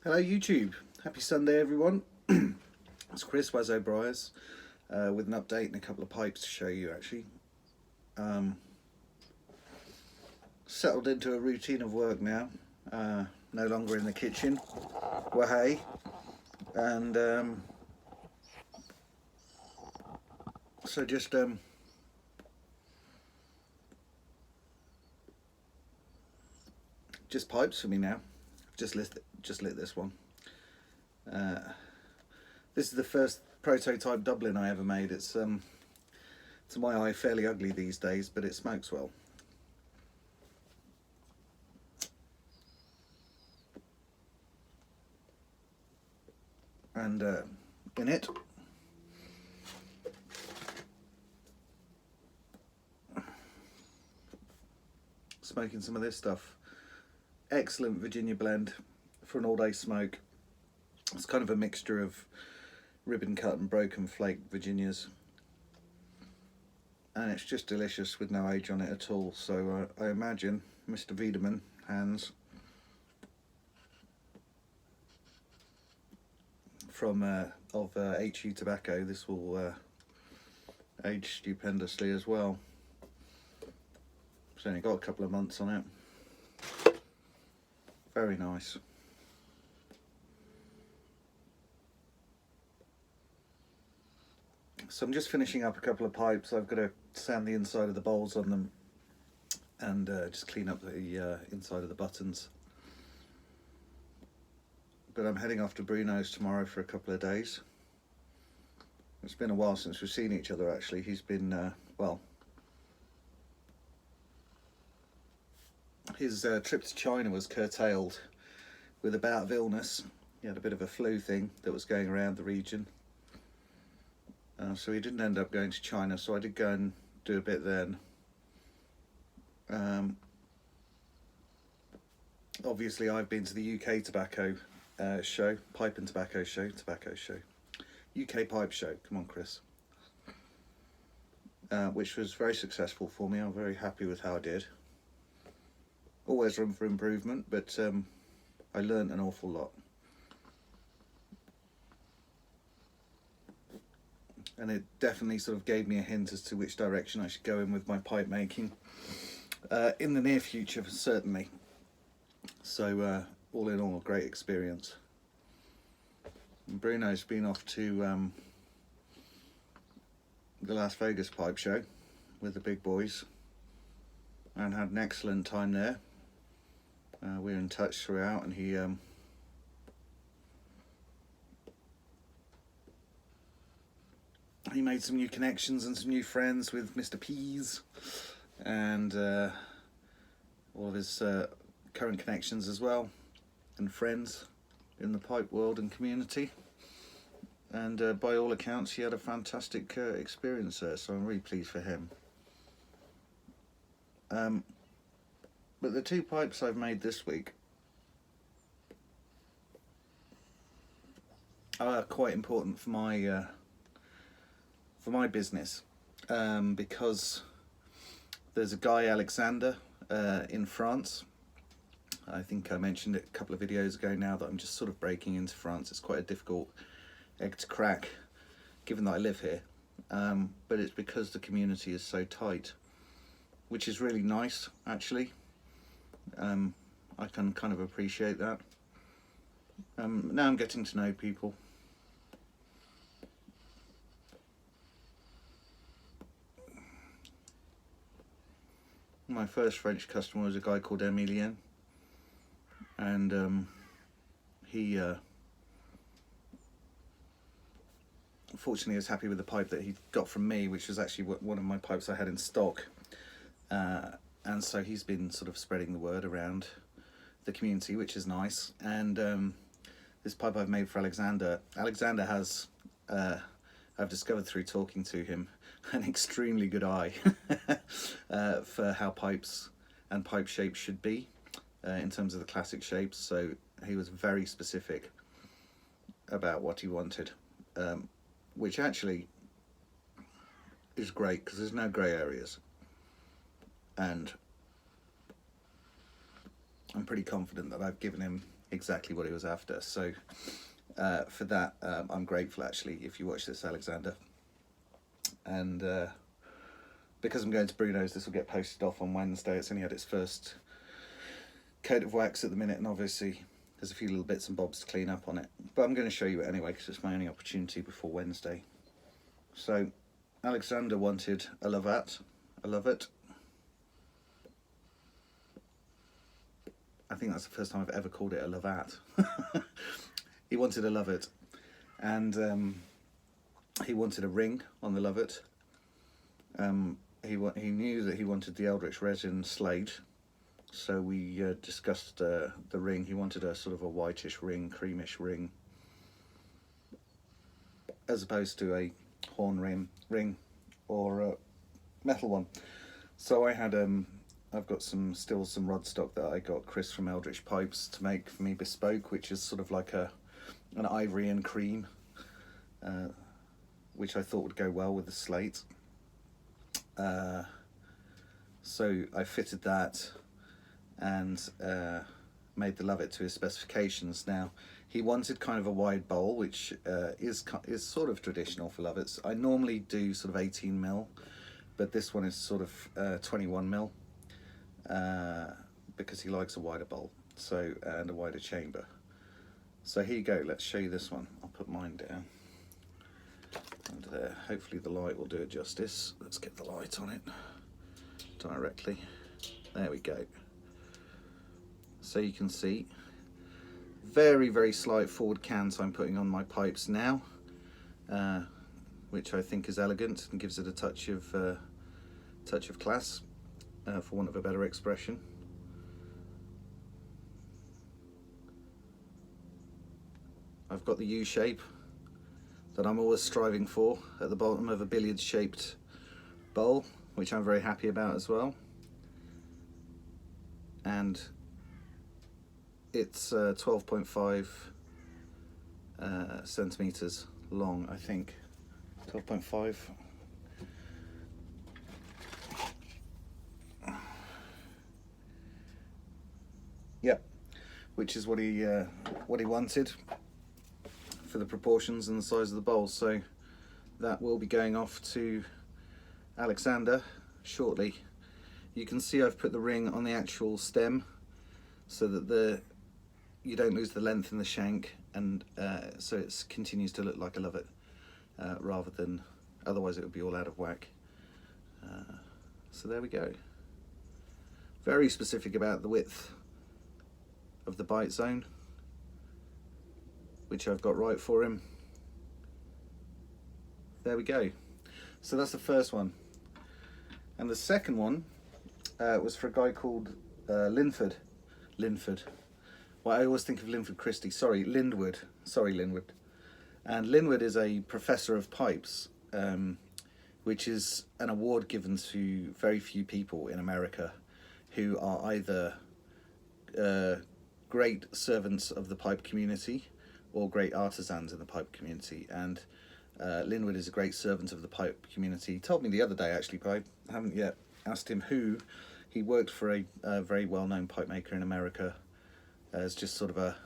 Hello YouTube, happy Sunday everyone. It's Chris Wazzo Bryers with an update and a couple of pipes to show you actually. Settled into a routine of work now, no longer in the kitchen, wahey, and so just pipes for me now. Just lit this one. This is the first prototype Dublin I ever made. It's to my eye fairly ugly these days, but it smokes well. And in it, smoking some of this stuff. Excellent Virginia blend for an all-day smoke. It's kind of a mixture of ribbon cut and broken flake Virginias, and it's just delicious with no age on it at all. So I imagine Mr. Wiedemann Hans from of HU Tobacco, this will age stupendously as well. It's only got a couple of months on it. Very nice. So I'm just finishing up a couple of pipes. I've got to sand the inside of the bowls on them and just clean up the inside of the buttons. But I'm heading off to Bruno's tomorrow for a couple of days. It's been a while since we've seen each other actually. He's been, well, his trip to China was curtailed with a bout of illness. He had a bit of a flu thing that was going around the region. So he didn't end up going to China, so I did go and do a bit then. Obviously I've been to the UK tobacco show, pipe and tobacco show, UK pipe show, come on Chris, which was very successful for me. I'm very happy with how I did. Always room for improvement, but I learned an awful lot. And it definitely sort of gave me a hint as to which direction I should go in with my pipe making in the near future, certainly. So all in all, a great experience. And Bruno's been off to the Las Vegas pipe show with the big boys and had an excellent time there. We were in touch throughout, and he made some new connections and some new friends with Mr. Pease and all of his current connections as well, and friends in the pipe world and community. And by all accounts he had a fantastic experience there, so I'm really pleased for him. But the two pipes I've made this week are quite important for my business, because there's a guy, Alexander, in France. I think I mentioned it a couple of videos ago now that I'm just sort of breaking into France. It's quite a difficult egg to crack given that I live here, but it's because the community is so tight, which is really nice actually. I can kind of appreciate that. Now I'm getting to know people. My first French customer was a guy called Emilien, and he fortunately was happy with the pipe that he got from me, which was actually one of my pipes I had in stock, and so he's been sort of spreading the word around the community, which is nice. And this pipe I've made for Alexander has, I've discovered through talking to him, an extremely good eye for how pipes and pipe shapes should be in terms of the classic shapes. So he was very specific about what he wanted, which actually is great because there's no grey areas. And I'm pretty confident that I've given him exactly what he was after. So for that, I'm grateful actually if you watch this, Alexander. And because I'm going to Bruno's, this will get posted off on Wednesday. It's only had its first coat of wax at the minute, and obviously there's a few little bits and bobs to clean up on it. But I'm going to show you it anyway because it's my only opportunity before Wednesday. So Alexander wanted a Lovat. I love it. I think that's the first time I've ever called it a Lovat. He wanted a Lovat, and he wanted a ring on the Lovat. He knew that he wanted the Eldritch Resin Slate, so we discussed the ring. He wanted a sort of a whitish ring, creamish ring, as opposed to a horn ring or a metal one. So I had I've got some rod stock that I got Chris from Eldritch Pipes to make for me bespoke, which is sort of like an ivory and cream, which I thought would go well with the slate. So I fitted that and made the Lovat to his specifications. Now he wanted kind of a wide bowl, which is sort of traditional for Lovats. I normally do sort of 18mm, but this one is sort of 21mm because he likes a wider bowl, so and a wider chamber. So here you go. Let's show you this one. I'll put mine down under there. Hopefully the light will do it justice. Let's get the light on it directly. There we go. So you can see very, very slight forward cant I'm putting on my pipes now, which I think is elegant and gives it a touch of class, for want of a better expression. I've got the U shape that I'm always striving for at the bottom of a billiard shaped bowl, which I'm very happy about as well. And it's 12.5 centimeters long, I think. 12.5. Yep, which is what he wanted for the proportions and the size of the bowl. So that will be going off to Alexander shortly. You can see I've put the ring on the actual stem so that you don't lose the length in the shank, and so it continues to look like a Lovat, rather than otherwise it would be all out of whack. So there we go. Very specific about the width of the bite zone, which I've got right for him. There we go. So that's the first one. And the second one was for a guy called Linford. Well, I always think of Linford Christie. Sorry, Lindwood. And Lindwood is a professor of pipes, which is an award given to very few people in America who are either great servants of the pipe community or great artisans in the pipe community. And Linwood is a great servant of the pipe community. He told me the other day, actually, but I haven't yet asked him who. He worked for a very well-known pipe maker in America as just sort of a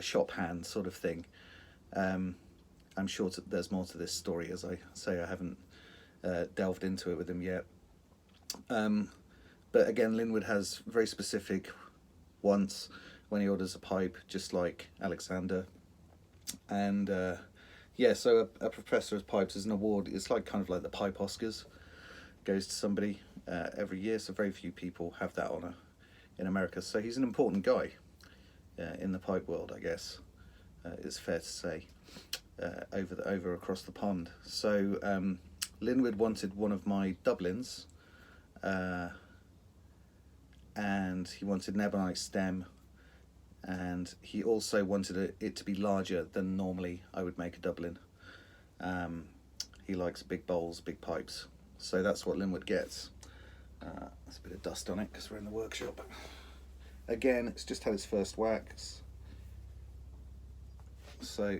shop hand sort of thing. I'm sure there's more to this story. As I say, I haven't delved into it with him yet. But again, Linwood has very specific wants when he orders a pipe, just like Alexander. And yeah, so a professor of pipes is an award. It's like kind of like the Pipe Oscars. Goes to somebody every year, so very few people have that honour in America. So he's an important guy in the pipe world, I guess. It's fair to say, over across the pond. So Linwood wanted one of my Dublins, and he wanted an ebonite stem, and he also wanted it to be larger than normally I would make a Dublin. He likes big bowls, big pipes, so that's what Linwood gets. There's a bit of dust on it because we're in the workshop. Again, it's just had its first wax, so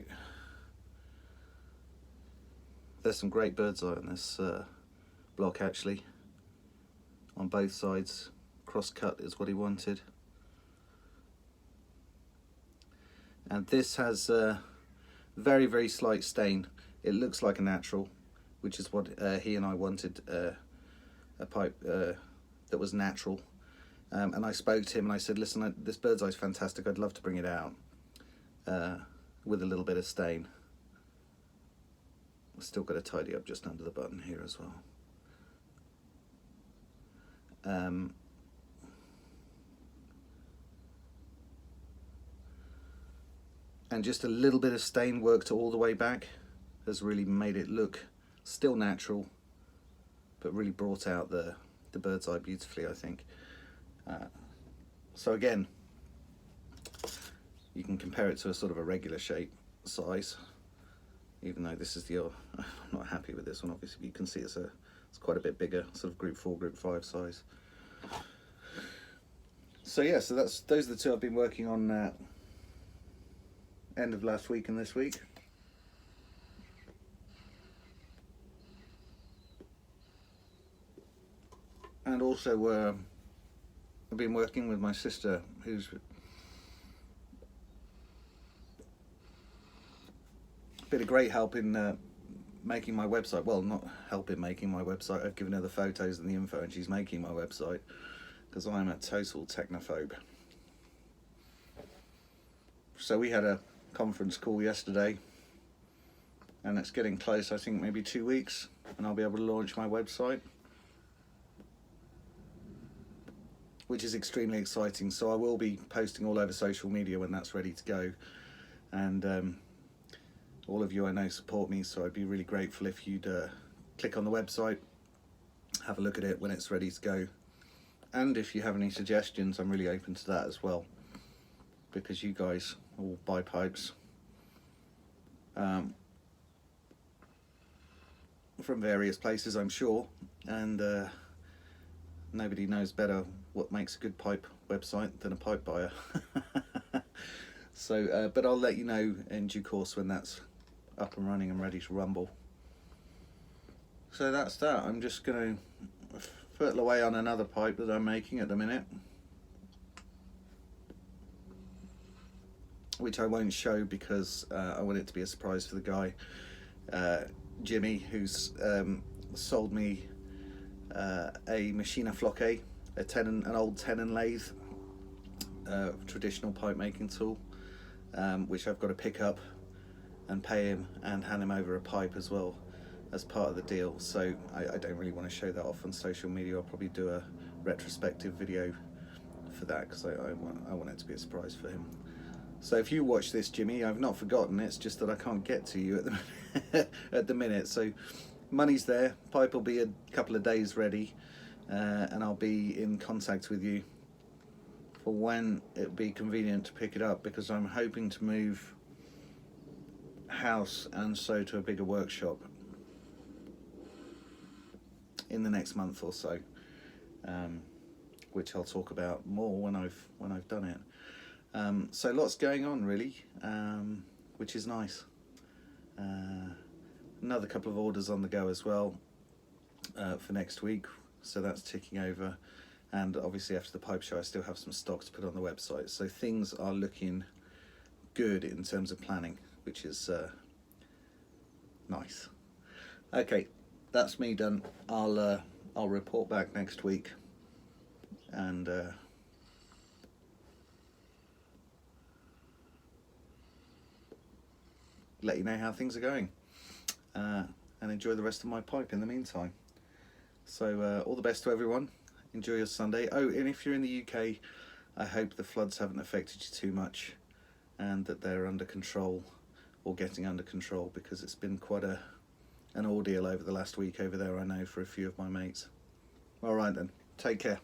there's some great bird's eye on this block actually, on both sides. Cross cut is what he wanted. And this has a very, very slight stain. It looks like a natural, which is what he and I wanted, a pipe that was natural. And I spoke to him and I said, listen, this bird's eye is fantastic. I'd love to bring it out with a little bit of stain. I've still got to tidy up just under the button here as well. And just a little bit of stain worked all the way back has really made it look still natural, but really brought out the bird's eye beautifully, I think. So again, you can compare it to a sort of a regular shape size, even though this is the, I'm not happy with this one obviously. You can see it's quite a bit bigger, sort of group 4, group 5 size. So yeah, so those are the two I've been working on end of last week and this week. And also I've been working with my sister, who's been a great help in making my website. Well, not help in making my website. I've given her the photos and the info and she's making my website, because I'm a total technophobe. So we had a conference call yesterday, and it's getting close, I think maybe 2 weeks, and I'll be able to launch my website, which is extremely exciting. So I will be posting all over social media when that's ready to go, and all of you I know support me, so I'd be really grateful if you'd click on the website, have a look at it when it's ready to go, and if you have any suggestions, I'm really open to that as well, because you guys all buy pipes from various places, I'm sure, and nobody knows better what makes a good pipe website than a pipe buyer. So but I'll let you know in due course when that's up and running and ready to rumble. So that's that. I'm just going to fiddle away on another pipe that I'm making at the minute, which I won't show because I want it to be a surprise for the guy, Jimmy, who's sold me a Machina Floquet, an old tenon lathe, traditional pipe making tool, which I've got to pick up and pay him and hand him over a pipe as well as part of the deal. So I don't really want to show that off on social media. I'll probably do a retrospective video for that, because I want it to be a surprise for him. So if you watch this, Jimmy, I've not forgotten. It's just that I can't get to you at the minute. So money's there. Pipe will be a couple of days ready, and I'll be in contact with you for when it'll be convenient to pick it up, because I'm hoping to move house and so to a bigger workshop in the next month or so, which I'll talk about more when I've done it. So lots going on really, which is nice. Another couple of orders on the go as well for next week, so that's ticking over. And obviously after the pipe show I still have some stock to put on the website, so things are looking good in terms of planning, which is nice. Okay, that's me done. I'll report back next week and let you know how things are going, and enjoy the rest of my pipe in the meantime. So all the best to everyone. Enjoy your Sunday. Oh, and if you're in the UK, I hope the floods haven't affected you too much and that they're under control, or getting under control, because it's been quite an ordeal over the last week over there, I know, for a few of my mates. All right then, take care.